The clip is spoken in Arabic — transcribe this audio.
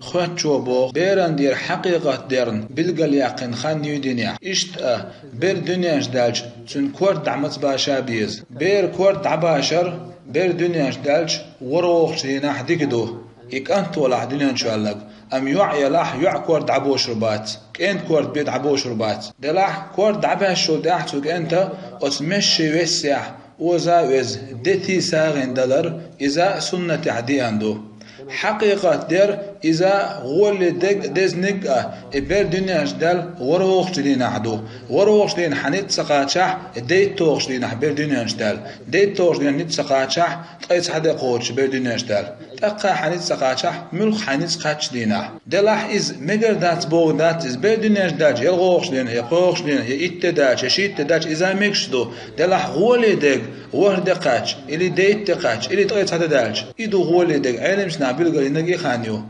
خواتشو بو بيران دير حقيقة ديرن بالقل يقين خان يدنيا اشت بير دنياش دالج تن كورد دعمت باشا بيز بير كورد دعباشر بير دنياش دالج وروخ شينا حديكدو إك أنت ولا دنيا إن شاء الله أم يوع يلاح يوع كورد عبوش ربات كأنت كورد بيد عبوش ربات دلاح كورد عباش شو داحتوك أنت أتمشي وسع وزا وز دتي ساغن دلر إذا سنة عدي عنده حقيقة دير إذا غول دزنق إبر دنياش دال وروخ لين عدو وروخ لين حنيت سقاطش ديت توخ لين حبر دنياش دال ديت توخ لين نيت سقاطش تقيس حدا قوتش بر دنياش دال تقا حنيت سقاطش ملخ حنيت سقاطش لينا دلاح إز مجر دات بو دات إز بر دنياش دال يلغوخ لين يقوخ لين يتداش يشيت تداش إذا ميكشدو دلاح غول دق ورد قاتش إلي ديت تقاتش إلي تقيس حدا دالش إدو غول دق علم سنا بيلقى لنجي خانيو